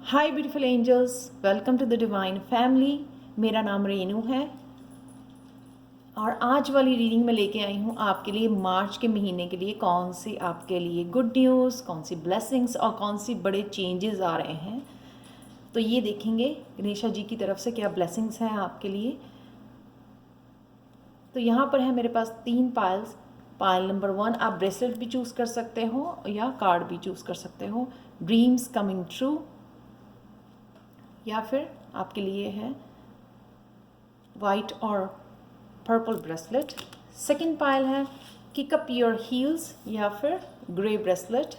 Hi beautiful angels, welcome to the divine family. मेरा नाम रेनू है और आज वाली रीडिंग में लेके आई हूँ आपके लिए मार्च के महीने के लिए कौन सी आपके लिए गुड न्यूज़, कौन सी ब्लेसिंग्स और कौन सी बड़े चेंजेस आ रहे हैं। तो ये देखेंगे गणेशा जी की तरफ से क्या ब्लेसिंग्स हैं आपके लिए। तो यहाँ पर है मेरे पास 3 पाइल्स। पाइल नंबर 1 आप ब्रेसलेट भी चूज़ कर सकते हो या कार्ड भी चूज़ कर सकते हो। ड्रीम्स कमिंग ट्रू, या फिर आपके लिए है वाइट और पर्पल ब्रेसलेट। सेकंड पाइल है किक अप योर हील्स या फिर ग्रे ब्रेसलेट।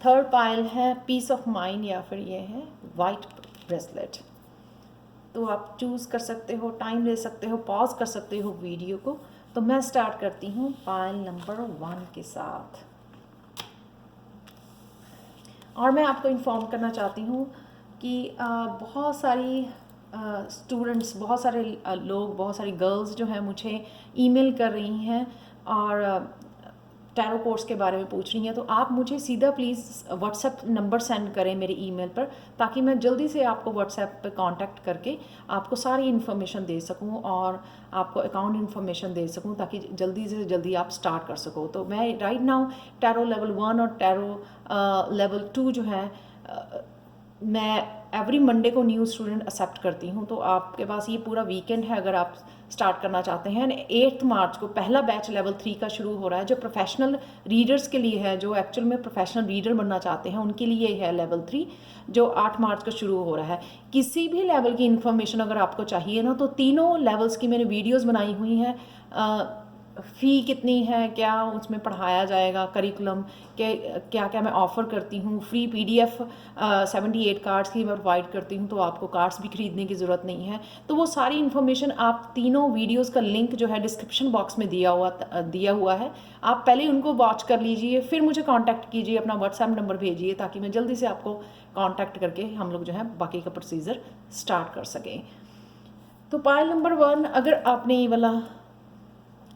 थर्ड पाइल है पीस ऑफ माइंड या फिर ये है वाइट ब्रेसलेट। तो आप चूज़ कर सकते हो, टाइम ले सकते हो, पॉज कर सकते हो वीडियो को। तो मैं स्टार्ट करती हूँ पाइल नंबर 1 के साथ। और मैं आपको इन्फॉर्म करना चाहती हूँ कि बहुत सारी स्टूडेंट्स, बहुत सारे लोग, बहुत सारी गर्ल्स जो हैं मुझे ईमेल कर रही हैं और टैरो कोर्स के बारे में पूछ रही हैं। तो आप मुझे सीधा प्लीज़ व्हाट्सएप नंबर सेंड करें मेरे ईमेल पर, ताकि मैं जल्दी से आपको व्हाट्सएप पर कांटेक्ट करके आपको सारी इन्फॉर्मेशन दे सकूं और आपको अकाउंट इन्फॉर्मेशन दे सकूं, ताकि जल्दी से जल्दी आप स्टार्ट कर सको। तो मैं राइट नाउ टैरो लेवल 1 और टैरो लेवल 2 जो है मैं एवरी मंडे को न्यू स्टूडेंट एक्सेप्ट करती हूँ। तो आपके पास ये पूरा वीकेंड है अगर आप स्टार्ट करना चाहते हैं। 8 मार्च को पहला बैच लेवल 3 का शुरू हो रहा है, जो प्रोफेशनल रीडर्स के लिए है, जो एक्चुअल में प्रोफेशनल रीडर बनना चाहते हैं उनके लिए है लेवल 3, जो 8 मार्च को शुरू हो रहा है। किसी भी लेवल की इन्फॉर्मेशन अगर आपको चाहिए ना, तो तीनों लेवल्स की मैंने वीडियोस बनाई हुई हैं। फ़ी कितनी है, क्या उसमें पढ़ाया जाएगा, करिकुलम के क्या क्या मैं ऑफ़र करती हूँ, फ्री PDF 78 कार्ड्स की मैं प्रोवाइड करती हूँ, तो आपको कार्ड्स भी खरीदने की ज़रूरत नहीं है। तो वो सारी इन्फॉर्मेशन आप तीनों वीडियोस का लिंक जो है डिस्क्रिप्शन बॉक्स में दिया हुआ है। आप पहले उनको वॉच कर लीजिए, फिर मुझे कांटेक्ट कीजिए, अपना व्हाट्सएप नंबर भेजिए, ताकि मैं जल्दी से आपको कांटेक्ट करके हम लोग जो है बाकी का प्रोसीजर स्टार्ट कर सकें। तो पाइल नंबर 1, अगर आपने ये वाला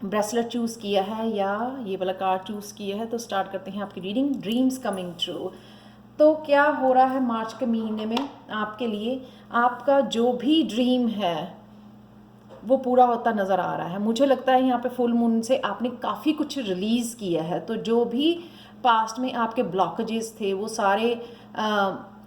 ब्रेसलेट चूज़ किया है या ये वाला कार्ड चूज़ किया है, तो स्टार्ट करते हैं आपकी रीडिंग। Dreams coming true. तो क्या हो रहा है मार्च के महीने में आपके लिए? आपका जो भी ड्रीम है वो पूरा होता नज़र आ रहा है। मुझे लगता है यहाँ पे फुल मून से आपने काफ़ी कुछ रिलीज़ किया है। तो जो भी पास्ट में आपके ब्लॉकेजेस थे वो सारे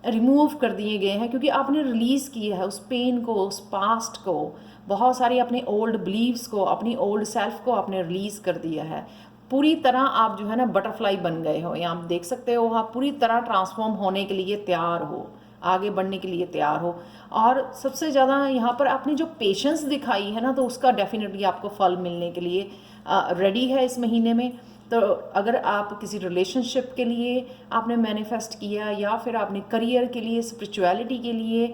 रिमूव कर दिए गए हैं, क्योंकि आपने रिलीज़ किया है उस पेन को, उस पास्ट को, बहुत सारी अपने ओल्ड बिलीव्स को, अपनी ओल्ड सेल्फ को आपने रिलीज़ कर दिया है। पूरी तरह आप जो है ना बटरफ्लाई बन गए हो। यहाँ आप देख सकते हो आप पूरी तरह ट्रांसफॉर्म होने के लिए तैयार हो, आगे बढ़ने के लिए तैयार हो। और सबसे ज़्यादा यहाँ पर आपने जो पेशेंस दिखाई है ना, तो उसका डेफिनेटली आपको फल मिलने के लिए रेडी है इस महीने में। तो अगर आप किसी रिलेशनशिप के लिए आपने मैनिफेस्ट किया, या फिर आपने करियर के लिए, स्पिरिचुअलिटी के लिए,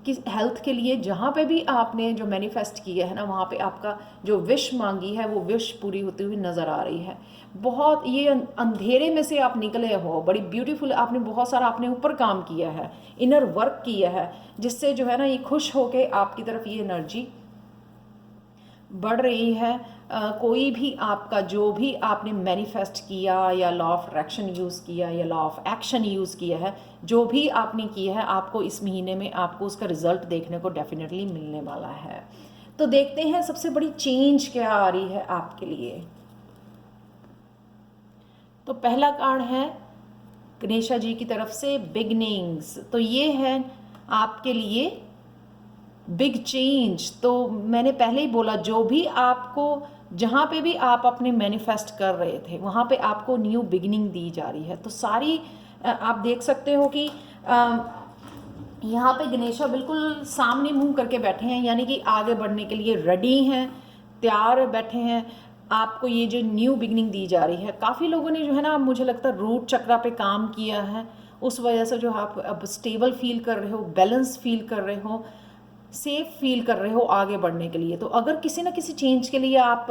किस हेल्थ के लिए, जहाँ पे भी आपने जो मैनिफेस्ट किया है ना, वहाँ पे आपका जो विश मांगी है वो विश पूरी होती हुई नज़र आ रही है। बहुत ये अंधेरे में से आप निकले हो, बड़ी ब्यूटीफुल, आपने बहुत सारा अपने ऊपर काम किया है, इनर वर्क किया है, जिससे जो है ना ये खुश होके आपकी तरफ ये एनर्जी बढ़ रही है। कोई भी आपका जो भी आपने मैनिफेस्ट किया या लॉ ऑफ अट्रैक्शन यूज़ किया या लॉ ऑफ एक्शन यूज़ किया है, जो भी आपने किया है, आपको इस महीने में आपको उसका रिजल्ट देखने को डेफिनेटली मिलने वाला है। तो देखते हैं सबसे बड़ी चेंज क्या आ रही है आपके लिए। तो पहला कार्ड है गणेशा जी की तरफ से बिगनिंग्स। तो ये है आपके लिए बिग चेंज। तो मैंने पहले ही बोला, जो भी आपको, जहाँ पे भी आप अपने मैनिफेस्ट कर रहे थे वहाँ पे आपको न्यू बिगिनिंग दी जा रही है। तो सारी आप देख सकते हो कि यहाँ पे गणेशा बिल्कुल सामने मुंह करके बैठे हैं, यानी कि आगे बढ़ने के लिए रेडी हैं, तैयार बैठे हैं। आपको ये जो न्यू बिगिनिंग दी जा रही है, काफ़ी लोगों ने जो है ना, मुझे लगता है रूट चक्रा पे काम किया है, उस वजह से जो आप अब स्टेबल फील कर रहे हो, बैलेंस फील कर रहे हो, सेफ फील कर रहे हो आगे बढ़ने के लिए। तो अगर किसी ना किसी चेंज के लिए आप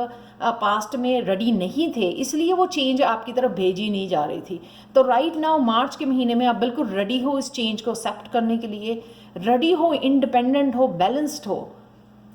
पास्ट में रेडी नहीं थे, इसलिए वो चेंज आपकी तरफ भेजी नहीं जा रही थी, तो राइट नाउ मार्च के महीने में आप बिल्कुल रेडी हो इस चेंज को एक्सेप्ट करने के लिए, रेडी हो, इंडिपेंडेंट हो, बैलेंस्ड हो।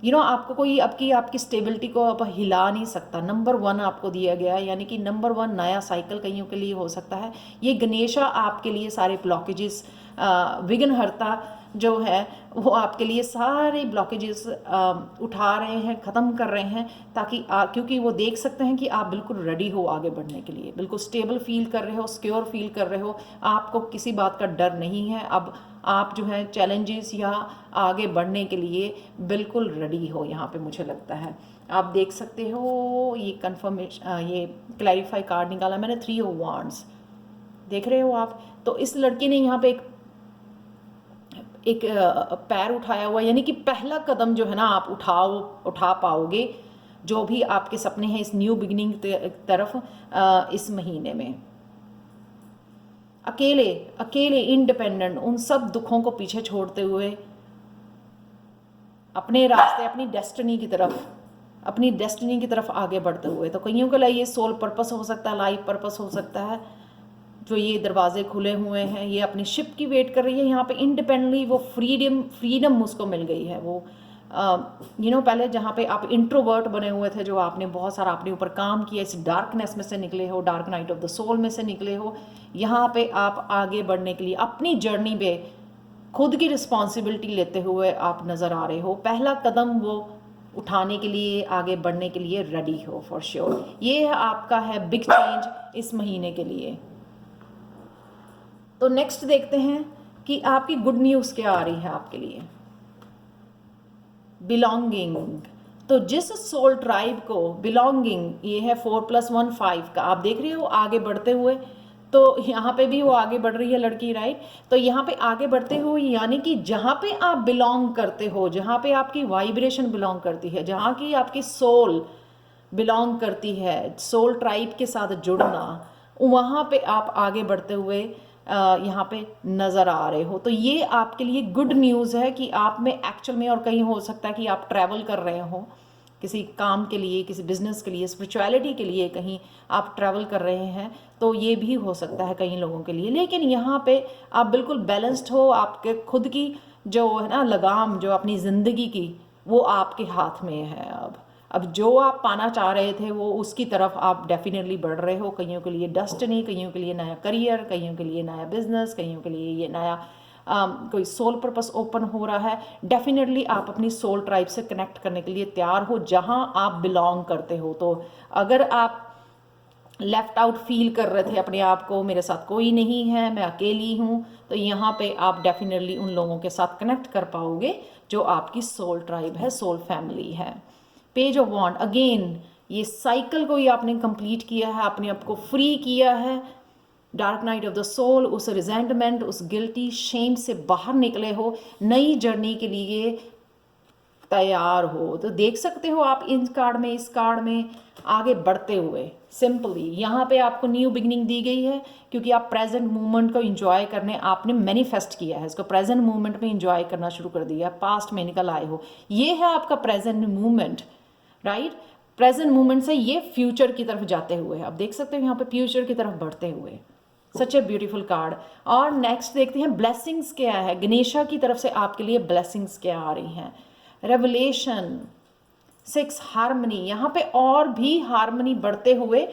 आपको कोई आपकी स्टेबिलिटी को अब हिला नहीं सकता। नंबर 1 आपको दिया गया है, यानी कि नंबर 1 नया साइकिल कईयों के लिए हो सकता है। ये गणेशा आपके लिए सारे ब्लॉकेजेस विघ्नहर्ता जो है वो आपके लिए सारे ब्लॉकेजेस उठा रहे हैं, ख़त्म कर रहे हैं, ताकि क्योंकि वो देख सकते हैं कि आप बिल्कुल रेडी हो आगे बढ़ने के लिए, बिल्कुल स्टेबल फील कर रहे हो, सिक्योर फील कर रहे हो, आपको किसी बात का डर नहीं है। अब आप जो है चैलेंजेस या आगे बढ़ने के लिए बिल्कुल रेडी हो, यहाँ पे मुझे लगता है। आप देख सकते हो ये कंफर्मेशन, ये क्लैरिफाई कार्ड निकाला मैंने, 3 ऑफ वांड्स देख रहे हो आप। तो इस लड़की ने यहाँ पे एक पैर उठाया हुआ, यानी कि पहला कदम जो है ना आप उठा पाओगे जो भी आपके सपने हैं इस न्यू बिगिनिंग तरफ इस महीने में। अकेले इंडिपेंडेंट उन सब दुखों को पीछे छोड़ते हुए अपने रास्ते, अपनी डेस्टिनी की तरफ आगे बढ़ते हुए। तो कईयों के लिए ये सोल पर्पस हो सकता है, लाइफ पर्पस हो सकता है, जो ये दरवाजे खुले हुए हैं, ये अपनी शिप की वेट कर रही है यहाँ पे इंडिपेंडेंटली। वो फ्रीडम उसको मिल गई है। वो पहले जहाँ पे आप इंट्रोवर्ट बने हुए थे, जो आपने बहुत सारा अपने ऊपर काम किया, इस डार्कनेस में से निकले हो, dark night of the soul में से निकले हो, यहाँ पे आप आगे बढ़ने के लिए अपनी जर्नी पे खुद की रिस्पॉन्सिबिलिटी लेते हुए आप नज़र आ रहे हो। पहला कदम वो उठाने के लिए, आगे बढ़ने के लिए रेडी हो फॉर श्योर। ये आपका है बिग चेंज इस महीने के लिए। तो नेक्स्ट देखते हैं कि आपकी गुड न्यूज़ क्या आ रही है आपके लिए। बिलोंगिंग, तो जिस सोल ट्राइब को बिलोंगिंग, ये है 4+1 5 का, आप देख रहे हो आगे बढ़ते हुए। तो यहाँ पे भी वो आगे बढ़ रही है लड़की, राइट। तो यहाँ पे आगे बढ़ते हुए यानी कि जहाँ पे आप बिलोंग करते हो, जहाँ पे आपकी वाइब्रेशन बिलोंग करती है, जहाँ की आपकी सोल बिलोंग करती है, सोल ट्राइब के साथ जुड़ना, वहाँ पे आप आगे बढ़ते हुए यहाँ पे नज़र आ रहे हो। तो ये आपके लिए गुड न्यूज़ है कि आप में एक्चुअल में, और कहीं हो सकता है कि आप ट्रैवल कर रहे हो किसी काम के लिए, किसी बिजनेस के लिए, स्पिरिचुअलिटी के लिए, कहीं आप ट्रैवल कर रहे हैं, तो ये भी हो सकता है कई लोगों के लिए। लेकिन यहाँ पे आप बिल्कुल बैलेंस्ड हो, आपके खुद की जो है ना लगाम, जो अपनी ज़िंदगी की, वो आपके हाथ में है। अब जो आप पाना चाह रहे थे वो उसकी तरफ आप डेफिनेटली बढ़ रहे हो। कईयों के लिए डेस्टिनी, कईयों के लिए नया करियर, कईयों के लिए नया बिजनेस, कईयों के लिए ये नया कोई सोल पर्पस ओपन हो रहा है। डेफिनेटली आप अपनी सोल ट्राइब से कनेक्ट करने के लिए तैयार हो, जहां आप बिलोंग करते हो। तो अगर आप लेफ्ट आउट फील कर रहे थे अपने आप को, मेरे साथ कोई नहीं है, मैं अकेली हूँ, तो यहाँ पे आप डेफिनेटली उन लोगों के साथ कनेक्ट कर पाओगे जो आपकी सोल ट्राइब है, सोल फैमिली है। पेज ऑफ वॉन्ड, अगेन ये साइकिल को ही आपने कंप्लीट किया है, अपने आप को फ्री किया है dark night of the soul, उस रिजेंटमेंट, उस गिल्टी शेम से बाहर निकले हो, नई जर्नी के लिए तैयार हो। तो देख सकते हो आप इस कार्ड में आगे बढ़ते हुए सिंपली यहाँ पे आपको न्यू बिगिनिंग दी गई है, क्योंकि आप प्रेजेंट मोमेंट को एंजॉय करने आपने मैनिफेस्ट किया है, इसको प्रेजेंट मोमेंट में एंजॉय करना शुरू कर दिया, पास्ट में निकल आए हो। ये है आपका present moment, right. Present moment से ये फ्यूचर की तरफ जाते हुए आप देख सकते हो यहाँ पे फ्यूचर की तरफ बढ़ते हुए। सच ए ब्यूटीफुल कार्ड। और नेक्स्ट देखते हैं ब्लेसिंग्स क्या है, गणेशा की तरफ से आपके लिए ब्लेसिंग्स क्या आ रही हैं। रेवलेशन 6, हार्मनी, यहाँ पे और भी हार्मनी बढ़ते हुए,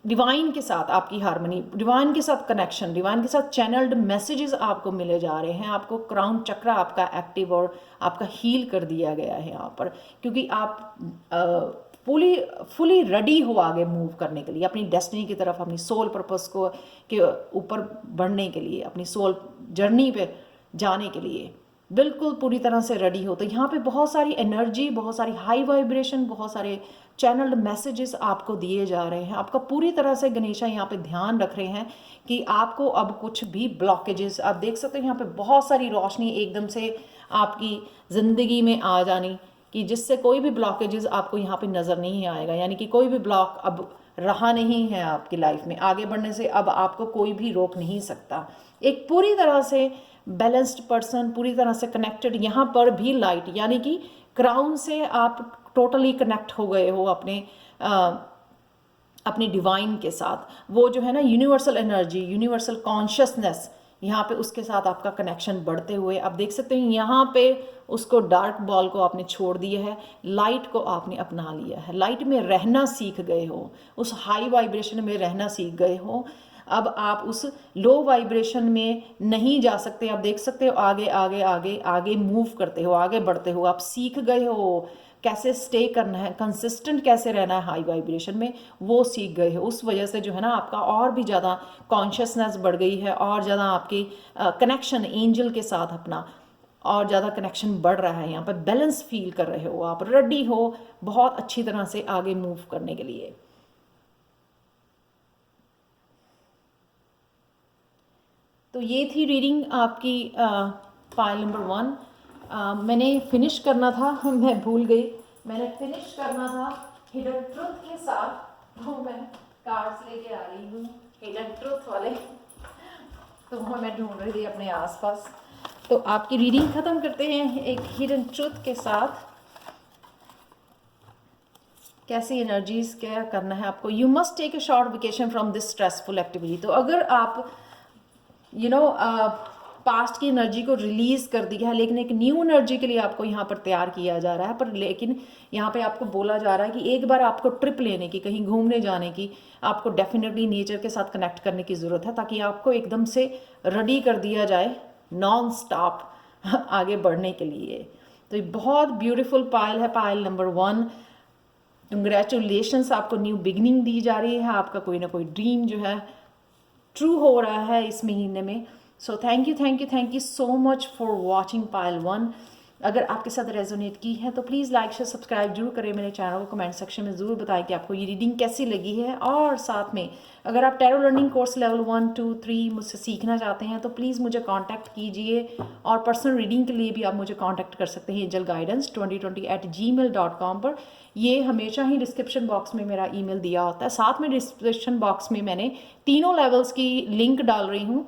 डिवाइन के साथ आपकी हार्मनी, डिवाइन के साथ कनेक्शन, डिवाइन के साथ चैनल्ड मैसेजेस आपको मिले जा रहे हैं। आपको क्राउन चक्र आपका एक्टिव और आपका हील कर दिया गया है यहाँ पर, क्योंकि आप फुली रेडी हो आगे मूव करने के लिए, अपनी डेस्टिनी की तरफ, अपनी सोल पर्पस को के ऊपर बढ़ने के लिए, अपनी सोल जर्नी पे जाने के लिए बिल्कुल पूरी तरह से रेडी हो। तो यहाँ पे बहुत सारी एनर्जी, बहुत सारी हाई वाइब्रेशन, बहुत सारे चैनल्ड मैसेजेस आपको दिए जा रहे हैं। आपका पूरी तरह से गणेशा यहाँ पे ध्यान रख रहे हैं कि आपको अब कुछ भी ब्लॉकेजेस, आप देख सकते हो यहाँ पे बहुत सारी रोशनी एकदम से आपकी ज़िंदगी में आ जानी, कि जिससे कोई भी ब्लॉकेजेस आपको यहाँ पे नज़र नहीं आएगा, यानी कि कोई भी ब्लॉक अब रहा नहीं है आपकी लाइफ में। आगे बढ़ने से अब आपको कोई भी रोक नहीं सकता। एक पूरी तरह से बैलेंस्ड पर्सन, पूरी तरह से कनेक्टेड, यहाँ पर भी लाइट, यानी कि क्राउन से आप टोटली कनेक्ट हो गए हो अपने डिवाइन के साथ। वो जो है ना यूनिवर्सल एनर्जी, यूनिवर्सल कॉन्शियसनेस, यहाँ पे उसके साथ आपका कनेक्शन बढ़ते हुए आप देख सकते हैं। यहाँ पे उसको डार्क बॉल को आपने छोड़ दिया है, लाइट को आपने अपना लिया है, लाइट में रहना सीख गए हो, उस हाई वाइब्रेशन में रहना सीख गए हो। अब आप उस लो वाइब्रेशन में नहीं जा सकते। आप देख सकते हो आगे आगे आगे आगे मूव करते हो, आगे बढ़ते हो, आप सीख गए हो कैसे स्टे करना है, कंसिस्टेंट कैसे रहना है हाई वाइब्रेशन में, वो सीख गए हो। उस वजह से जो है ना आपका और भी ज़्यादा कॉन्शियसनेस बढ़ गई है, और ज़्यादा आपकी कनेक्शन एंजल के साथ अपना और ज़्यादा कनेक्शन बढ़ रहा है। यहाँ पर बैलेंस फील कर रहे हो, आप रेडी हो बहुत अच्छी तरह से आगे मूव करने के लिए। तो ये थी रीडिंग आपकी फाइल नंबर 1। मैंने फिनिश करना था मैं भूल गई, मैंने फिनिश करना था हिडन ट्रुथ के साथ, तो मैं कार्ड्स लेके आ रही हूँ हिडन ट्रुथ वाले, तो वो मैं ढूंढ रही थी अपने आसपास। तो आपकी रीडिंग ख़त्म करते हैं एक हिडन ट्रुथ के साथ। कैसी एनर्जीज क्या करना है आपको। You must take a short vacation from this stressful activity. तो अगर आप पास्ट की एनर्जी को रिलीज़ कर दिया है, लेकिन एक न्यू एनर्जी के लिए आपको यहाँ पर तैयार किया जा रहा है, पर लेकिन यहाँ पे आपको बोला जा रहा है कि एक बार आपको ट्रिप लेने की, कहीं घूमने जाने की, आपको डेफिनेटली नेचर के साथ कनेक्ट करने की ज़रूरत है, ताकि आपको एकदम से रेडी कर दिया जाए नॉन स्टॉप आगे बढ़ने के लिए। तो ये बहुत ब्यूटीफुल पायल है, पायल नंबर 1। कंग्रेचुलेशंस, आपको न्यू बिगनिंग दी जा रही है, आपका कोई ना कोई ड्रीम जो है ट्रू हो रहा है इस महीने में। So thank you thank you thank you so much for watching Payal 1। अगर आपके साथ रेजोनेट की है तो प्लीज़ लाइक शेयर सब्सक्राइब जरूर करें मेरे चैनल को, कमेंट सेक्शन में ज़रूर बताएं कि आपको ये रीडिंग कैसी लगी है। और साथ में अगर आप टैरो लर्निंग कोर्स लेवल 1 2 3 मुझसे सीखना चाहते हैं तो प्लीज़ मुझे कांटेक्ट कीजिए, और पर्सनल रीडिंग के लिए भी आप मुझे कांटेक्ट कर सकते हैं एंजल गाइडेंस 2020@gmail.com पर। ये हमेशा ही डिस्क्रिप्शन बॉक्स में मेरा ईमेल दिया होता है। साथ में डिस्क्रिप्शन बॉक्स में मैंने तीनों लेवल्स की लिंक डाल रही हूँ,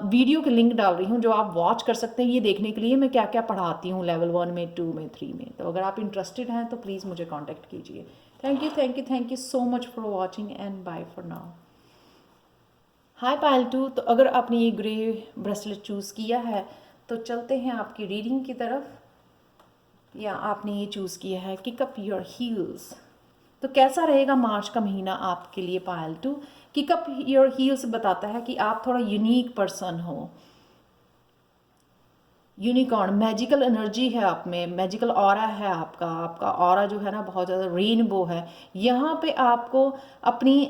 वीडियो की लिंक डाल रही हूँ, जो आप वॉच कर सकते हैं ये देखने के लिए मैं क्या क्या पढ़ाती हूँ लेवल 1 में, 2 में, 3 में। तो अगर आप इंटरेस्टेड हैं तो प्लीज़ मुझे कांटेक्ट कीजिए। Thank you thank you thank you so much for watching and bye for now. Hi Payal 2। तो अगर आपने ये ग्रे ब्रेसलेट चूज़ किया है तो चलते हैं आपकी रीडिंग की तरफ। या आपने ये चूज़ किया है किक अप योर हील्स। तो कैसा रहेगा मार्च का महीना आपके लिए पायल 2। किक अप योर हील्स बताता है कि आप थोड़ा यूनिक पर्सन हो, यूनिकॉर्न, मैजिकल एनर्जी है आप में, मैजिकल ऑरा है आपका, आपका ऑरा जो है ना बहुत ज़्यादा रेनबो है। यहाँ पे आपको अपनी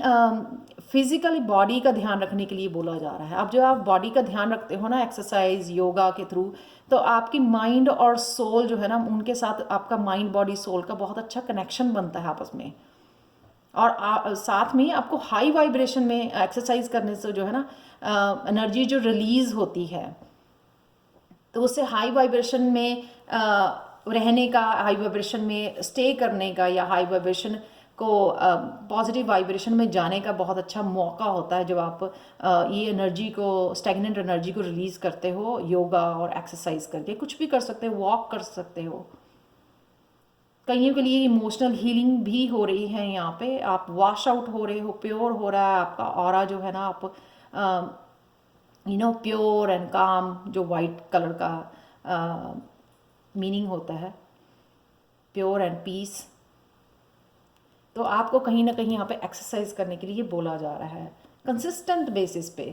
फिजिकल बॉडी का ध्यान रखने के लिए बोला जा रहा है। अब जब आप बॉडी का ध्यान रखते हो ना एक्सरसाइज योगा के थ्रू, तो आपकी माइंड और सोल जो है ना उनके साथ आपका माइंड बॉडी सोल का बहुत अच्छा कनेक्शन बनता है आपस में। और साथ में आपको हाई वाइब्रेशन में एक्सरसाइज करने से जो है ना एनर्जी जो रिलीज़ होती है, तो उससे हाई वाइब्रेशन में रहने का, हाई वाइब्रेशन में स्टे करने का, या हाई वाइब्रेशन को पॉजिटिव वाइब्रेशन में जाने का बहुत अच्छा मौका होता है जब आप ये एनर्जी को, स्टैग्नेंट एनर्जी को रिलीज़ करते हो योगा और एक्सरसाइज करके। कुछ भी कर सकते हो, वॉक कर सकते हो। कईयों के लिए इमोशनल हीलिंग भी हो रही है यहाँ पे, आप वॉश आउट हो रहे हो, प्योर हो रहा है आपका ऑरा जो है ना, आप प्योर एंड काम, जो वाइट कलर का मीनिंग होता है, प्योर एंड पीस। तो आपको कहीं ना कहीं यहाँ पे एक्सरसाइज करने के लिए बोला जा रहा है कंसिस्टेंट बेसिस पे।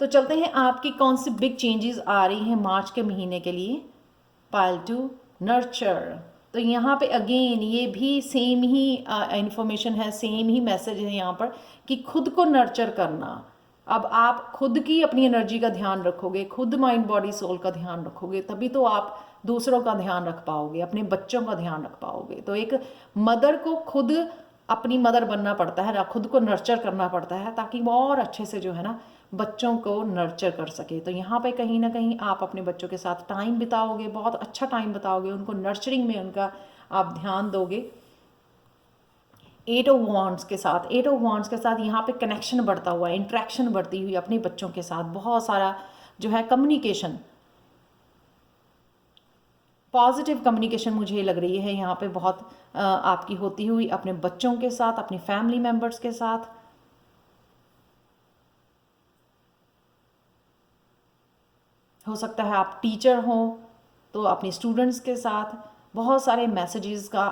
तो चलते हैं आपकी कौन सी बिग चेंजेस आ रही हैं मार्च के महीने के लिए। पायल 2 नर्चर। तो यहाँ पे अगेन ये भी सेम ही इंफॉर्मेशन है, सेम ही मैसेज है यहाँ पर कि खुद को नर्चर करना। अब आप खुद की अपनी एनर्जी का ध्यान रखोगे, खुद माइंड बॉडी सोल का ध्यान रखोगे, तभी तो आप दूसरों का ध्यान रख पाओगे, अपने बच्चों का ध्यान रख पाओगे। तो एक मदर को खुद अपनी मदर बनना पड़ता है ना, खुद को नर्चर करना पड़ता है, ताकि वो और अच्छे से जो है ना बच्चों को नर्चर कर सके। तो यहाँ पे कहीं ना कहीं आप अपने बच्चों के साथ टाइम बिताओगे, बहुत अच्छा टाइम बिताओगे, उनको नर्चरिंग में उनका आप ध्यान दोगे। 8 ऑफ वॉन्ड्स के साथ, 8 ऑफ वॉन्ड्स के साथ यहाँ पे कनेक्शन बढ़ता हुआ, इंट्रैक्शन बढ़ती हुई अपने बच्चों के साथ, बहुत सारा जो है कम्युनिकेशन, पॉजिटिव कम्युनिकेशन मुझे लग रही है यहाँ पे बहुत आपकी होती हुई अपने बच्चों के साथ, अपनी फैमिली मेम्बर्स के साथ। हो सकता है आप टीचर हो तो अपने स्टूडेंट्स के साथ बहुत सारे मैसेजेस का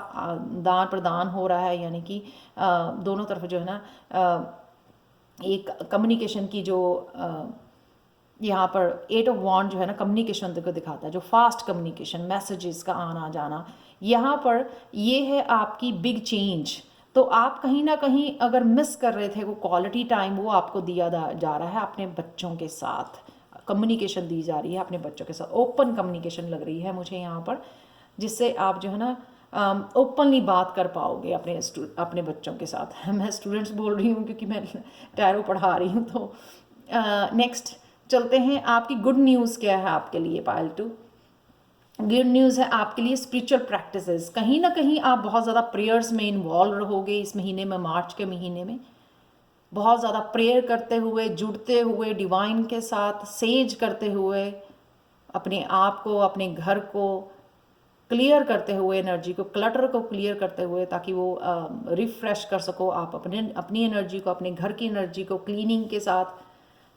दान प्रदान हो रहा है, यानी कि दोनों तरफ जो है ना एक कम्युनिकेशन की जो यहाँ पर 8 ऑफ वॉन्ड जो है ना कम्युनिकेशन को दिखाता है, जो फास्ट कम्युनिकेशन, मैसेजेस का आना जाना, यहाँ पर ये है आपकी बिग चेंज। तो आप कहीं ना कहीं अगर मिस कर रहे थे वो क्वालिटी टाइम, वो आपको दिया जा रहा है अपने बच्चों के साथ, कम्युनिकेशन दी जा रही है अपने बच्चों के साथ, ओपन कम्युनिकेशन लग रही है मुझे यहाँ पर, जिससे आप जो है ना ओपनली बात कर पाओगे अपने बच्चों के साथ। मैं स्टूडेंट्स बोल रही हूँ क्योंकि मैं टैरो पढ़ा रही हूँ। तो नेक्स्ट चलते हैं, आपकी गुड न्यूज़ क्या है आपके लिए पायल टू। गुड न्यूज़ है आपके लिए स्पिरिचुअल प्रैक्टिसेस, कहीं ना कहीं आप बहुत ज़्यादा प्रेयर्स में इन्वॉल्व रहोगे इस महीने में, मार्च के महीने में बहुत ज़्यादा प्रेयर करते हुए, जुड़ते हुए डिवाइन के साथ, सेज करते हुए, अपने आप को, अपने घर को क्लियर करते हुए, एनर्जी को, क्लटर को क्लियर करते हुए, ताकि वो रिफ्रेश कर सको आप अपनी एनर्जी को, अपने घर की एनर्जी को क्लीनिंग के साथ।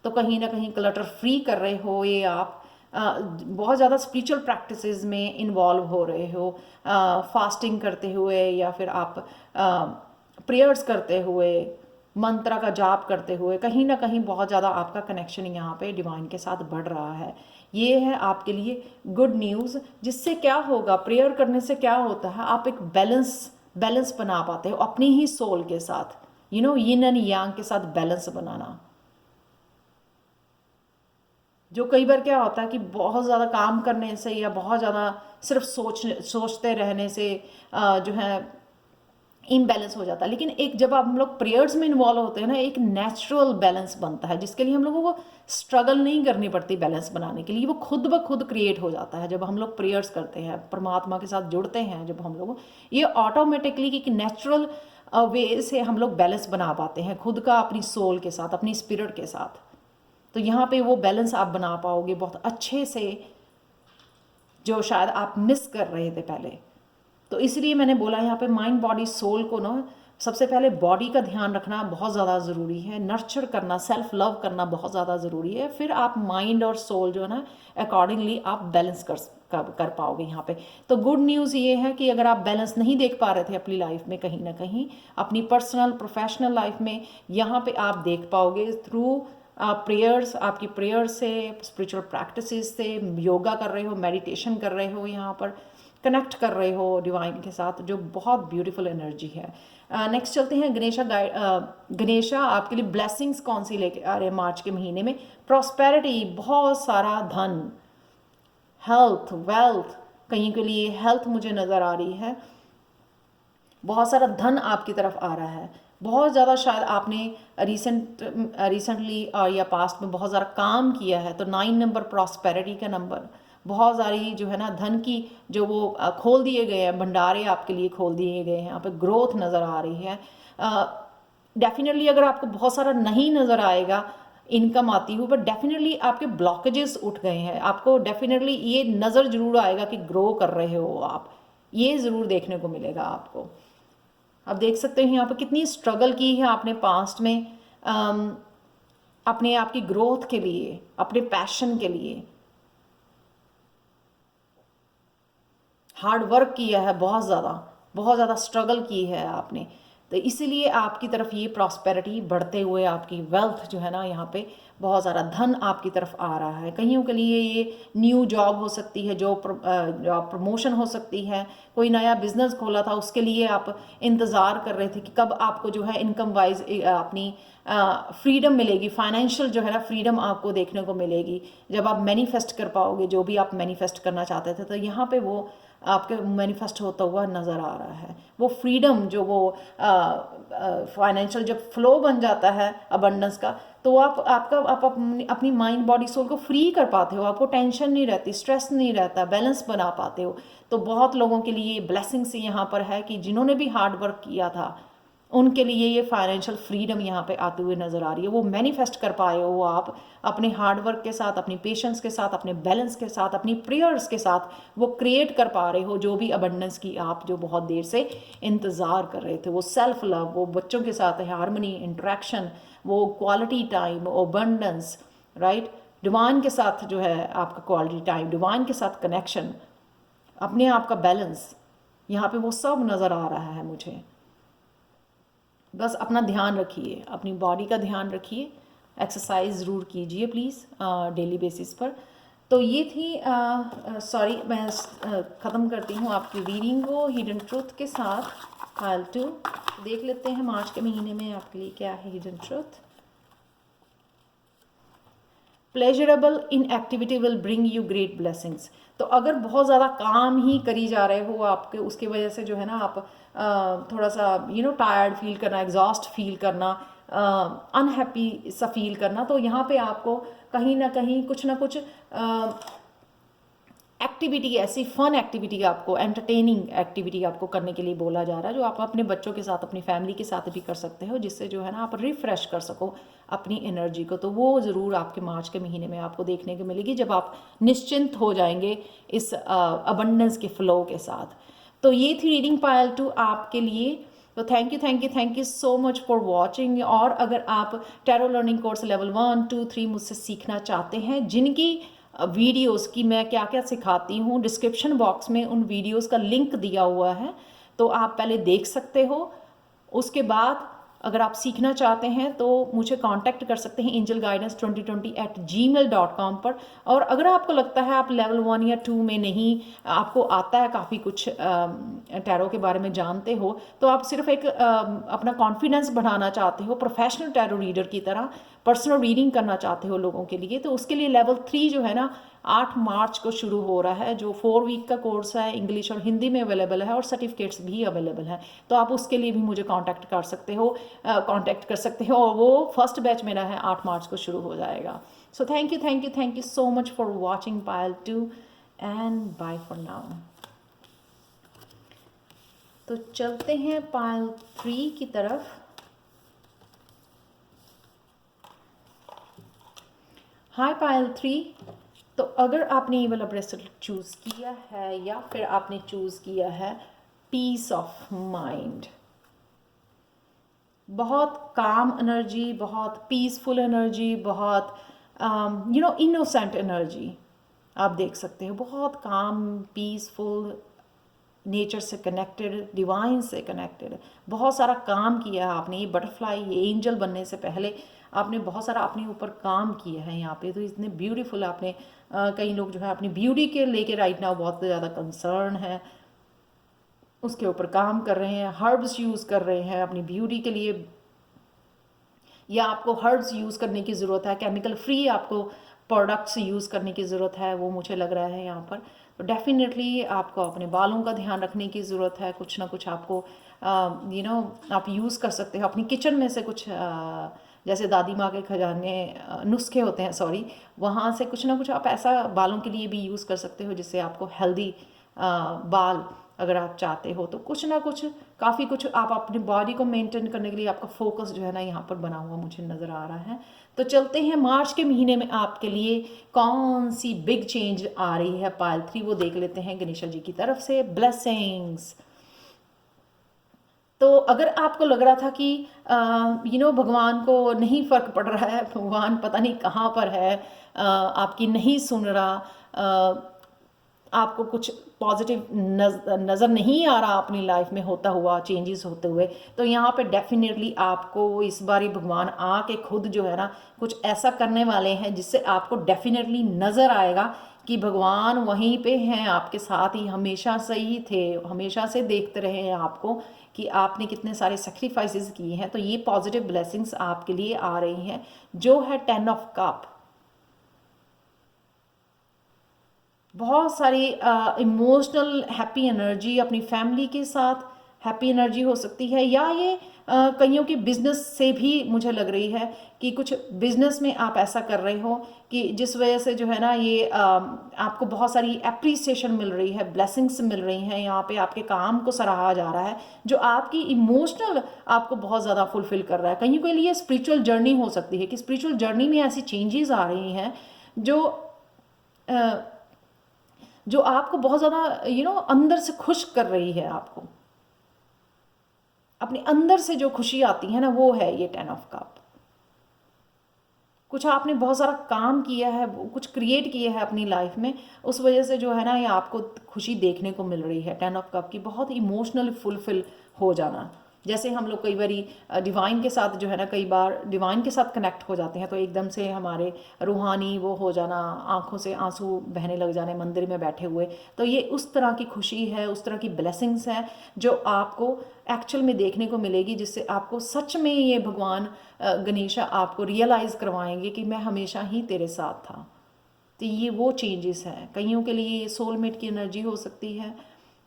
तो कहीं ना कहीं क्लटर फ्री कर रहे हो ये आप, बहुत ज़्यादा स्पिरिचुअल प्रैक्टिसेस में इन्वॉल्व हो रहे हो, फास्टिंग करते हुए या फिर आप प्रेयर्स करते हुए, मंत्र का जाप करते हुए, कहीं ना कहीं बहुत ज़्यादा आपका कनेक्शन यहाँ पे डिवाइन के साथ बढ़ रहा है। ये है आपके लिए गुड न्यूज़। जिससे क्या होगा, प्रेयर करने से क्या होता है, आप एक बैलेंस बना पाते हो अपनी ही सोल के साथ, यिन एंड यांग के साथ बैलेंस बनाना। जो कई बार क्या होता है कि बहुत ज़्यादा काम करने से या बहुत ज़्यादा सिर्फ सोचते रहने से जो है इम्बैलेंस हो जाता है। लेकिन एक जब हम लोग प्रेयर्स में इन्वॉल्व होते हैं ना, एक नेचुरल बैलेंस बनता है, जिसके लिए हम लोगों को स्ट्रगल नहीं करनी पड़ती बैलेंस बनाने के लिए, वो खुद ब खुद क्रिएट हो जाता है। जब हम लोग प्रेयर्स करते हैं, परमात्मा के साथ जुड़ते हैं जब हम लोग, ये ऑटोमेटिकली एक नेचुरल वे से हम लोग बैलेंस बना पाते हैं खुद का, अपनी सोल के साथ, अपनी स्पिरिट के साथ। तो यहाँ पे वो बैलेंस आप बना पाओगे बहुत अच्छे से, जो शायद आप मिस कर रहे थे पहले। तो इसलिए मैंने बोला यहाँ पे माइंड बॉडी सोल को ना, सबसे पहले बॉडी का ध्यान रखना बहुत ज़्यादा ज़रूरी है, नर्चर करना, सेल्फ लव करना बहुत ज़्यादा ज़रूरी है। फिर आप माइंड और सोल जो है ना अकॉर्डिंगली आप बैलेंस कर पाओगे यहाँ पे। तो गुड न्यूज़ ये है कि अगर आप बैलेंस नहीं देख पा रहे थे अपनी लाइफ में, कहीं ना कहीं अपनी पर्सनल प्रोफेशनल लाइफ में, यहाँ पे आप देख पाओगे थ्रू प्रेयर्स, आपकी प्रेयर से, स्पिरिचुअल प्रैक्टिसेस से, योगा कर रहे हो, मेडिटेशन कर रहे हो, यहाँ पर कनेक्ट कर रहे हो डिवाइन के साथ, जो बहुत ब्यूटीफुल एनर्जी है। नेक्स्ट चलते हैं गणेशा आपके लिए ब्लेसिंग्स कौन सी लेके आ रहे हैं मार्च के महीने में। प्रॉस्पेरिटी, बहुत सारा धन, हेल्थ, वेल्थ, कहीं के लिए हेल्थ मुझे नज़र आ रही है, बहुत सारा धन आपकी तरफ आ रहा है। बहुत ज़्यादा शायद आपने रिसेंटली या पास्ट में बहुत ज़्यादा काम किया है, तो 9 नंबर प्रॉस्पेरिटी का नंबर, बहुत सारी जो है ना धन की जो वो खोल दिए गए हैं, भंडारे आपके लिए खोल दिए गए हैं, यहाँ पे ग्रोथ नज़र आ रही है। डेफिनेटली अगर आपको बहुत सारा नहीं नज़र आएगा इनकम आती हुई, बट डेफिनेटली आपके ब्लॉकेजेस उठ गए हैं, आपको डेफिनेटली ये नज़र ज़रूर आएगा कि ग्रो कर रहे हो आप, ये ज़रूर देखने को मिलेगा आपको। अब देख सकते हैं यहाँ पर कितनी स्ट्रगल की है आपने पास्ट में, अपने आप की ग्रोथ के लिए, अपने पैशन के लिए हार्ड वर्क किया है, बहुत ज़्यादा स्ट्रगल की है आपने। तो इसीलिए आपकी तरफ ये प्रॉस्पेरिटी बढ़ते हुए, आपकी वेल्थ जो है ना यहाँ पे बहुत ज़्यादा धन आपकी तरफ आ रहा है। कईयों के लिए ये न्यू जॉब हो सकती है, जॉब प्रमोशन हो सकती है, कोई नया बिजनेस खोला था उसके लिए आप इंतज़ार कर रहे थे कि कब आपको जो है इनकम वाइज अपनी फ्रीडम मिलेगी, फाइनेंशियल जो है ना फ्रीडम आपको देखने को मिलेगी जब आप मैनिफेस्ट कर पाओगे जो भी आप मैनिफेस्ट करना चाहते थे। तो यहाँ पे वो आपके मैनिफेस्ट होता हुआ नज़र आ रहा है, वो फ्रीडम जो वो फाइनेंशियल जब फ्लो बन जाता है अबंडेंस का, तो आप अपनी माइंड बॉडी सोल को फ्री कर पाते हो, आपको टेंशन नहीं रहती, स्ट्रेस नहीं रहता, बैलेंस बना पाते हो। तो बहुत लोगों के लिए ब्लेसिंग्स यहाँ पर है कि जिन्होंने भी हार्ड वर्क किया था उनके लिए ये फाइनेंशियल फ्रीडम यहाँ पे आते हुए नज़र आ रही है। वो मैनिफेस्ट कर पाए हो आप अपने हार्ड वर्क के साथ, अपनी पेशेंस के साथ, अपने बैलेंस के साथ, अपनी प्रेयर्स के साथ, वो क्रिएट कर पा रहे हो जो भी अबंडेंस की आप जो बहुत देर से इंतज़ार कर रहे थे। वो सेल्फ लव, वो बच्चों के साथ हारमनी, इंट्रैक्शन, वो quality time, abundance, right, divine के साथ जो है आपका क्वालिटी टाइम, डिवाइन के साथ कनेक्शन, अपने आप का बैलेंस, यहाँ पे वो सब नज़र आ रहा है मुझे। बस अपना ध्यान रखिए, अपनी बॉडी का ध्यान रखिए, एक्सरसाइज ज़रूर कीजिए प्लीज़ डेली बेसिस पर। तो ये थी सॉरी मैं ख़त्म करती हूँ आपकी रीडिंग को हिडन ट्रूथ के साथ। पाइल 2 देख लेते हैं मार्च के महीने में आपके लिए क्या है hidden truth. Pleasurable in activity will bring you great blessings. तो अगर बहुत ज़्यादा काम ही करी जा रहे हो आपके, उसके वजह से जो है ना आप थोड़ा सा टायर्ड फील करना, एग्जॉस्ट फील करना, अनहैप्पी सा फील करना, तो यहाँ पे आपको कहीं ना कहीं कुछ ना कुछ एक्टिविटी, ऐसी फन एक्टिविटी आपको, एंटरटेनिंग एक्टिविटी आपको करने के लिए बोला जा रहा है, जो आप अपने बच्चों के साथ, अपनी फैमिली के साथ भी कर सकते हो, जिससे जो है ना आप रिफ़्रेश कर सको अपनी एनर्जी को। तो वो ज़रूर आपके मार्च के महीने में आपको देखने को मिलेगी, जब आप निश्चिंत हो जाएंगे इस अबंडेंस के फ्लो के साथ। तो ये थी रीडिंग पाइल 2 आपके लिए। तो thank you so much for watching. और अगर आप टैरो लर्निंग कोर्स लेवल 1, 2, 3 मुझसे सीखना चाहते हैं, जिनकी वीडियोस की मैं क्या क्या सिखाती हूँ, डिस्क्रिप्शन बॉक्स में उन वीडियोस का लिंक दिया हुआ है, तो आप पहले देख सकते हो। उसके बाद अगर आप सीखना चाहते हैं तो मुझे कांटेक्ट कर सकते हैं angelguidance2020@gmail.com पर। और अगर आपको लगता है आप लेवल 1 या 2 में नहीं, आपको आता है काफ़ी कुछ टैरो के बारे में जानते हो, तो आप सिर्फ एक अपना कॉन्फिडेंस बढ़ाना चाहते हो, प्रोफेशनल टैरो रीडर की तरह पर्सनल रीडिंग करना चाहते हो लोगों के लिए, तो उसके लिए लेवल 3 जो है ना 8 मार्च को शुरू हो रहा है, जो 4 वीक का कोर्स है, इंग्लिश और हिंदी में अवेलेबल है और सर्टिफिकेट्स भी अवेलेबल हैं। तो आप उसके लिए भी मुझे कांटेक्ट कर सकते हो, और वो फर्स्ट बैच मेरा है 8 मार्च को शुरू हो जाएगा। So thank you so much for watching pile 2 and bye for now. तो चलते हैं पाइल 3 की तरफ। Hi pile 3। तो अगर आपने ये वाला ब्रेसलेट चूज़ किया है, या फिर आपने चूज़ किया है पीस ऑफ माइंड, बहुत काम एनर्जी, बहुत पीसफुल एनर्जी, बहुत इनोसेंट एनर्जी आप देख सकते हो, बहुत काम, पीसफुल, नेचर से कनेक्टेड, डिवाइन से कनेक्टेड, बहुत सारा काम किया है आपने। ये बटरफ्लाई, ये एंजल बनने से पहले आपने बहुत सारा अपने ऊपर काम किया है यहाँ पे। तो इतने ब्यूटीफुल आपने कई लोग जो है अपनी ब्यूटी के लेके राइट नाउ बहुत ज़्यादा कंसर्न है, उसके ऊपर काम कर रहे हैं, हर्ब्स यूज़ कर रहे हैं अपनी ब्यूटी के लिए, या आपको हर्ब्स यूज़ करने की ज़रूरत है, केमिकल फ्री आपको प्रोडक्ट्स यूज़ करने की ज़रूरत है, वो मुझे लग रहा है यहाँ पर। तो डेफिनेटली आपको अपने बालों का ध्यान रखने की ज़रूरत है, कुछ ना कुछ आपको आप यूज़ कर सकते हो अपनी किचन में से कुछ जैसे दादी माँ के खजाने नुस्खे होते हैं, सॉरी, वहाँ से कुछ ना कुछ आप ऐसा बालों के लिए भी यूज़ कर सकते हो जिससे आपको हेल्दी बाल अगर आप चाहते हो, तो कुछ ना कुछ, काफ़ी कुछ आप अपनी बॉडी को मेंटेन करने के लिए आपका फोकस जो है ना यहाँ पर बना हुआ मुझे नज़र आ रहा है। तो चलते हैं मार्च के महीने में आपके लिए कौन सी बिग चेंज आ रही है पाइल 3, वो देख लेते हैं गणेशा जी की तरफ से। ब्लेसिंग्स। तो अगर आपको लग रहा था कि भगवान को नहीं फ़र्क पड़ रहा है, भगवान पता नहीं कहाँ पर है, आपकी नहीं सुन रहा, आपको कुछ पॉजिटिव नज़र नहीं आ रहा अपनी लाइफ में होता हुआ, चेंजेस होते हुए, तो यहाँ पे डेफिनेटली आपको इस बारी भगवान आके खुद जो है ना कुछ ऐसा करने वाले हैं जिससे आपको डेफिनेटली नज़र आएगा कि भगवान वहीं पे हैं आपके साथ ही, हमेशा से ही थे, हमेशा से देखते रहे हैं आपको कि आपने कितने सारे सेक्रीफाइसेस किए हैं। तो ये पॉजिटिव ब्लेसिंग्स आपके लिए आ रही हैं, जो है 10 ऑफ कप। बहुत सारी इमोशनल हैप्पी एनर्जी अपनी फैमिली के साथ, हैप्पी एनर्जी हो सकती है, या ये कईयों की बिजनेस से भी मुझे लग रही है कि कुछ बिजनेस में आप ऐसा कर रहे हो कि जिस वजह से जो है ना ये आपको बहुत सारी एप्रिसिएशन मिल रही है, ब्लेसिंग्स मिल रही हैं, यहाँ पे आपके काम को सराहा जा रहा है, जो आपकी इमोशनल आपको बहुत ज़्यादा फुलफिल कर रहा है। कईयों के लिए स्पिरिचुअल जर्नी हो सकती है कि स्पिरिचुअल जर्नी में ऐसी चेंजेस आ रही हैं जो जो आपको बहुत ज़्यादा अंदर से खुश कर रही है। आपको अपने अंदर से जो खुशी आती है ना, वो है ये 10 ऑफ कप। कुछ आपने बहुत सारा काम किया है, कुछ क्रिएट किया है अपनी लाइफ में, उस वजह से जो है ना ये आपको खुशी देखने को मिल रही है। 10 ऑफ कप की बहुत इमोशनली फुलफिल हो जाना। जैसे हम लोग कई बारी डिवाइन के साथ जो है ना, कई बार डिवाइन के साथ कनेक्ट हो जाते हैं तो एकदम से हमारे रूहानी वो हो जाना, आंखों से आंसू बहने लग जाने मंदिर में बैठे हुए। तो ये उस तरह की खुशी है, उस तरह की ब्लेसिंग्स है जो आपको एक्चुअल में देखने को मिलेगी, जिससे आपको सच में ये भगवान गणेशा आपको रियलाइज़ करवाएंगे कि मैं हमेशा ही तेरे साथ था। तो ये वो चेंजेस हैं। कईयों के लिए सोलमेट की एनर्जी हो सकती है,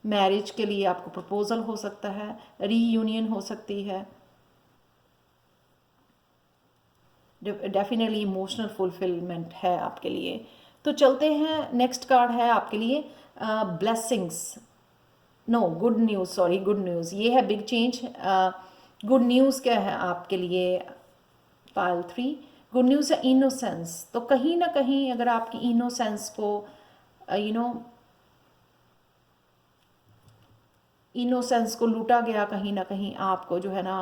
मैरिज के लिए आपको प्रपोजल हो सकता है, रीयूनियन हो सकती है, डेफिनेटली इमोशनल फुलफिलमेंट है आपके लिए। तो चलते हैं, नेक्स्ट कार्ड है आपके लिए blessings, no good news, sorry good news, ये है बिग चेंज। गुड न्यूज़ क्या है आपके लिए पाइल 3? गुड न्यूज़ है इनोसेंस। तो कहीं ना कहीं अगर आपकी इनोसेंस को इनोसेंस को लूटा गया, कहीं ना कहीं आपको जो है ना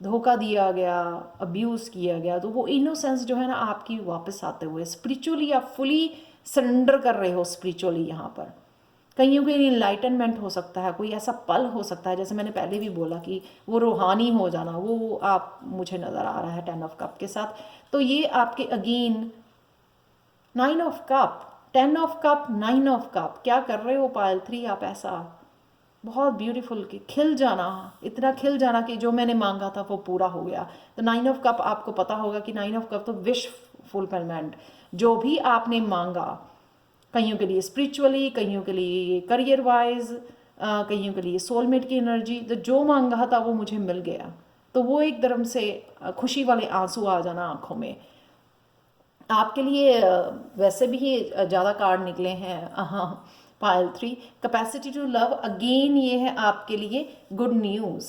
धोखा दिया गया, अब्यूज़ किया गया, तो वो इनोसेंस जो है ना आपकी वापस आते हुए स्पिरिचुअली आप फुली सरेंडर कर रहे हो स्पिरिचुअली। यहाँ पर कईयों के लिए इनलाइटनमेंट हो सकता है, कोई ऐसा पल हो सकता है, जैसे मैंने पहले भी बोला कि वो रूहानी हो जाना, वो आप मुझे नज़र आ रहा है 10 ऑफ कप के साथ। तो ये आपके again 9 of cup, 10 of cup, 9 of cup, क्या कर रहे हो पायल 3 आप? ऐसा बहुत ब्यूटीफुल कि खिल जाना, इतना खिल जाना कि जो मैंने मांगा था वो पूरा हो गया। तो 9 ऑफ कप आपको पता होगा कि 9 ऑफ कप तो विश फुलफिलमेंट, जो भी आपने मांगा, कईयों के लिए स्पिरिचुअली, कईयों के लिए करियर वाइज, कईयों के लिए सोलमेट की एनर्जी, तो जो मांगा था वो मुझे मिल गया। तो वो एक तरह से खुशी वाले आंसू आ जाना आंखों में। आपके लिए वैसे भी ये ज़्यादा कार्ड निकले हैं, हाँ, pile 3 capacity to love, again ये है आपके लिए good news,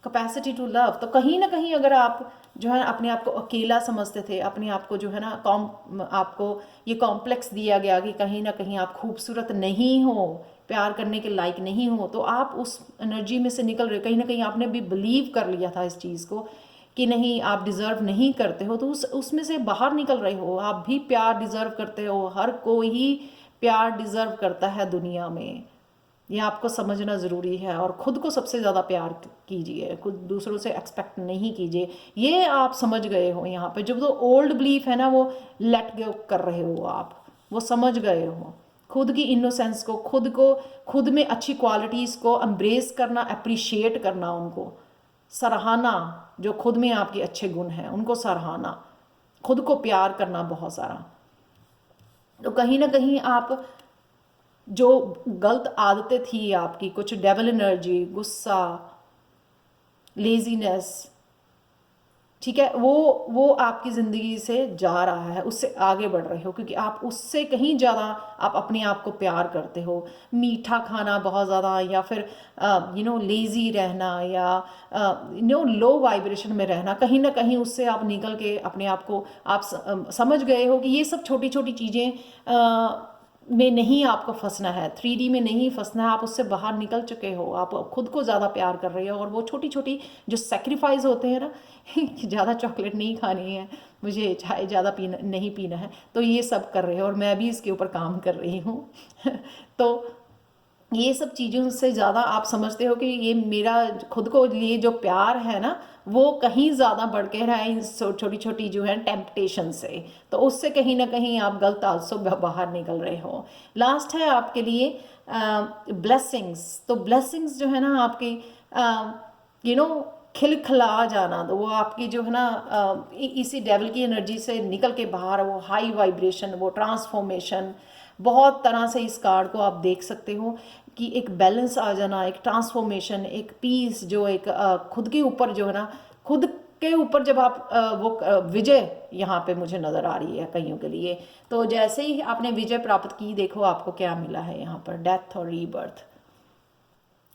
capacity to love. तो कहीं ना कहीं अगर आप जो है अपने आप को अकेला समझते थे, अपने आप को जो है ना आपको ये कॉम्प्लेक्स दिया गया कि कहीं ना कहीं आप खूबसूरत नहीं हो, प्यार करने के लायक नहीं हो, तो आप उस एनर्जी में से निकल रहे हो। कहीं ना कहीं आपने भी बिलीव कर लिया था इस चीज़ को कि नहीं आप डिज़र्व नहीं करते हो, तो उसमें से बाहर निकल रहे हो। आप भी प्यार डिज़र्व करते हो, हर कोई ही प्यार डिज़र्व करता है दुनिया में, ये आपको समझना ज़रूरी है। और ख़ुद को सबसे ज़्यादा प्यार कीजिए, खुद दूसरों से एक्सपेक्ट नहीं कीजिए। ये आप समझ गए हो यहाँ पे, जब तो ओल्ड बिलीफ है ना वो लेट गो कर रहे हो आप, वो समझ गए हो खुद की इनोसेंस को, खुद में अच्छी क्वालिटीज़ को एम्ब्रेस करना, अप्रिशिएट करना, उनको सराहना, जो खुद में आपके अच्छे गुण हैं उनको सराहना, खुद को प्यार करना बहुत सारा। तो कहीं ना कहीं आप जो गलत आदतें थी आपकी, कुछ डेविल एनर्जी, गुस्सा, लेजीनेस, ठीक है, वो आपकी ज़िंदगी से जा रहा है, उससे आगे बढ़ रहे हो, क्योंकि आप उससे कहीं ज़्यादा आप अपने आप को प्यार करते हो। मीठा खाना बहुत ज़्यादा, या फिर लेज़ी रहना, या लो वाइब्रेशन में रहना, कहीं ना कहीं उससे आप निकल के अपने आप को आप समझ गए हो कि ये सब छोटी छोटी चीज़ें में नहीं आपको फंसना है, 3D में नहीं फंसना है, आप उससे बाहर निकल चुके हो, आप खुद को ज़्यादा प्यार कर रहे हो। और वो छोटी छोटी जो सेक्रीफाइस होते हैं ना ज़्यादा चॉकलेट नहीं खानी है, मुझे चाय ज़्यादा पीना नहीं पीना है, तो ये सब कर रहे हो और मैं भी इसके ऊपर काम कर रही हूँ तो ये सब चीज़ों से ज़्यादा आप समझते हो कि ये मेरा खुद को लिए जो प्यार है ना, वो कहीं ज़्यादा बढ़ के रहा है इन छोटी छोटी जो है टेम्पटेशन से। तो उससे कहीं ना कहीं आप गलत आदतों से बाहर निकल रहे हो। लास्ट है आपके लिए ब्लेसिंग्स। तो ब्लेसिंग्स जो है ना आपकी खिलखिला जाना, तो वो आपकी जो है ना इसी डेविल की एनर्जी से निकल के बाहर, वो हाई वाइब्रेशन, वो ट्रांसफॉर्मेशन, बहुत तरह से इस कार्ड को आप देख सकते हो कि एक बैलेंस आ जाना, एक ट्रांसफॉर्मेशन, एक पीस, जो एक खुद के ऊपर जो है ना, खुद के ऊपर जब आप विजय यहाँ पे मुझे नज़र आ रही है कईयों के लिए। तो जैसे ही आपने विजय प्राप्त की, देखो आपको क्या मिला है यहाँ पर, डेथ और रीबर्थ।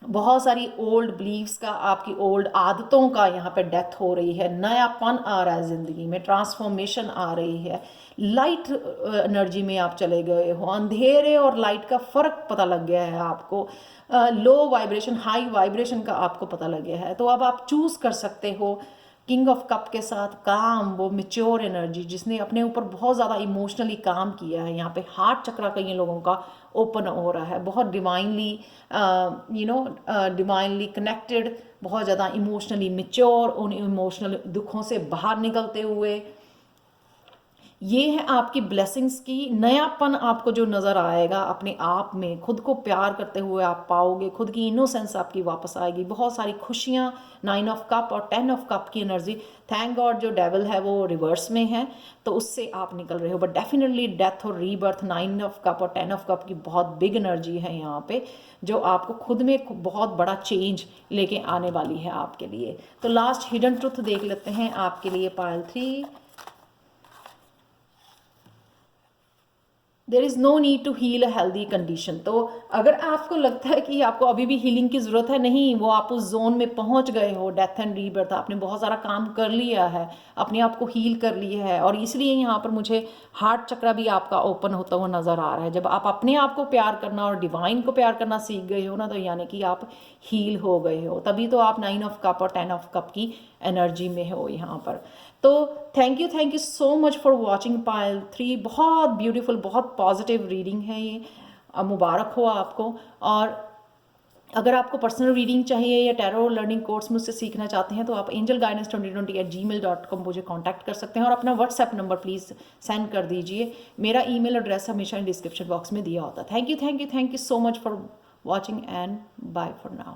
बहुत सारी ओल्ड बिलीव्स का, आपकी ओल्ड आदतों का यहाँ पे डेथ हो रही है, नयापन आ रहा है ज़िंदगी में, ट्रांसफॉर्मेशन आ रही है, लाइट एनर्जी में आप चले गए हो, अंधेरे और लाइट का फ़र्क पता लग गया है आपको, लो वाइब्रेशन हाई वाइब्रेशन का आपको पता लग गया है। तो अब आप चूज़ कर सकते हो किंग ऑफ कप के साथ काम, वो मेच्योर एनर्जी, जिसने अपने ऊपर बहुत ज़्यादा इमोशनली काम किया है। यहाँ पे हार्ट चक्रा कई लोगों का ओपन हो रहा है, बहुत डिवाइनली डिवाइनली कनेक्टेड, बहुत ज़्यादा इमोशनली मेच्योर, उन इमोशनल दुखों से बाहर निकलते हुए। ये है आपकी ब्लेसिंग्स की नयापन, आपको जो नज़र आएगा अपने आप में, खुद को प्यार करते हुए आप पाओगे, खुद की इनोसेंस आपकी वापस आएगी, बहुत सारी खुशियाँ। 9 ऑफ कप और 10 ऑफ कप की एनर्जी, थैंक गॉड जो डेविल है वो रिवर्स में है, तो उससे आप निकल रहे हो। बट डेफिनेटली डेथ और रीबर्थ, 9 ऑफ कप और 10 ऑफ कप की बहुत बिग एनर्जी है यहाँ पे, जो आपको खुद में बहुत बड़ा चेंज लेके आने वाली है आपके लिए। तो लास्ट हिडन ट्रुथ देख लेते हैं आपके लिए pile 3। There is no need to heal a healthy condition. तो अगर आपको लगता है कि आपको अभी भी हीलिंग की ज़रूरत है, नहीं, वो आप उस जोन में पहुंच गए हो, डेथ एंड रीबर्थ, आपने बहुत सारा काम कर लिया है, अपने आप को हील कर लिया है, और इसलिए यहाँ पर मुझे हार्ट चक्रा भी आपका ओपन होता हुआ नज़र आ रहा है। जब आप अपने आप को प्यार करना और डिवाइन को प्यार करना सीख गए हो ना, तो यानी कि आप हील हो गए हो, तभी तो आप 9 ऑफ कप और 10 ऑफ कप की एनर्जी में हो यहाँ पर। तो thank you so much for watching Payal 3। बहुत ब्यूटीफुल, बहुत पॉजिटिव रीडिंग है ये, मुबारक हो आपको। और अगर आपको पर्सनल रीडिंग चाहिए या टैरो लर्निंग कोर्स मुझसे सीखना चाहते हैं, तो आप angelguidance2020@gmail.com मुझे कांटेक्ट कर सकते हैं, और अपना व्हाट्सएप नंबर प्लीज़ सेंड कर दीजिए। मेरा ईमेल एड्रेस हमेशा डिस्क्रिप्शन बॉक्स में दिया होता है। Thank you so much for watching and bye for now.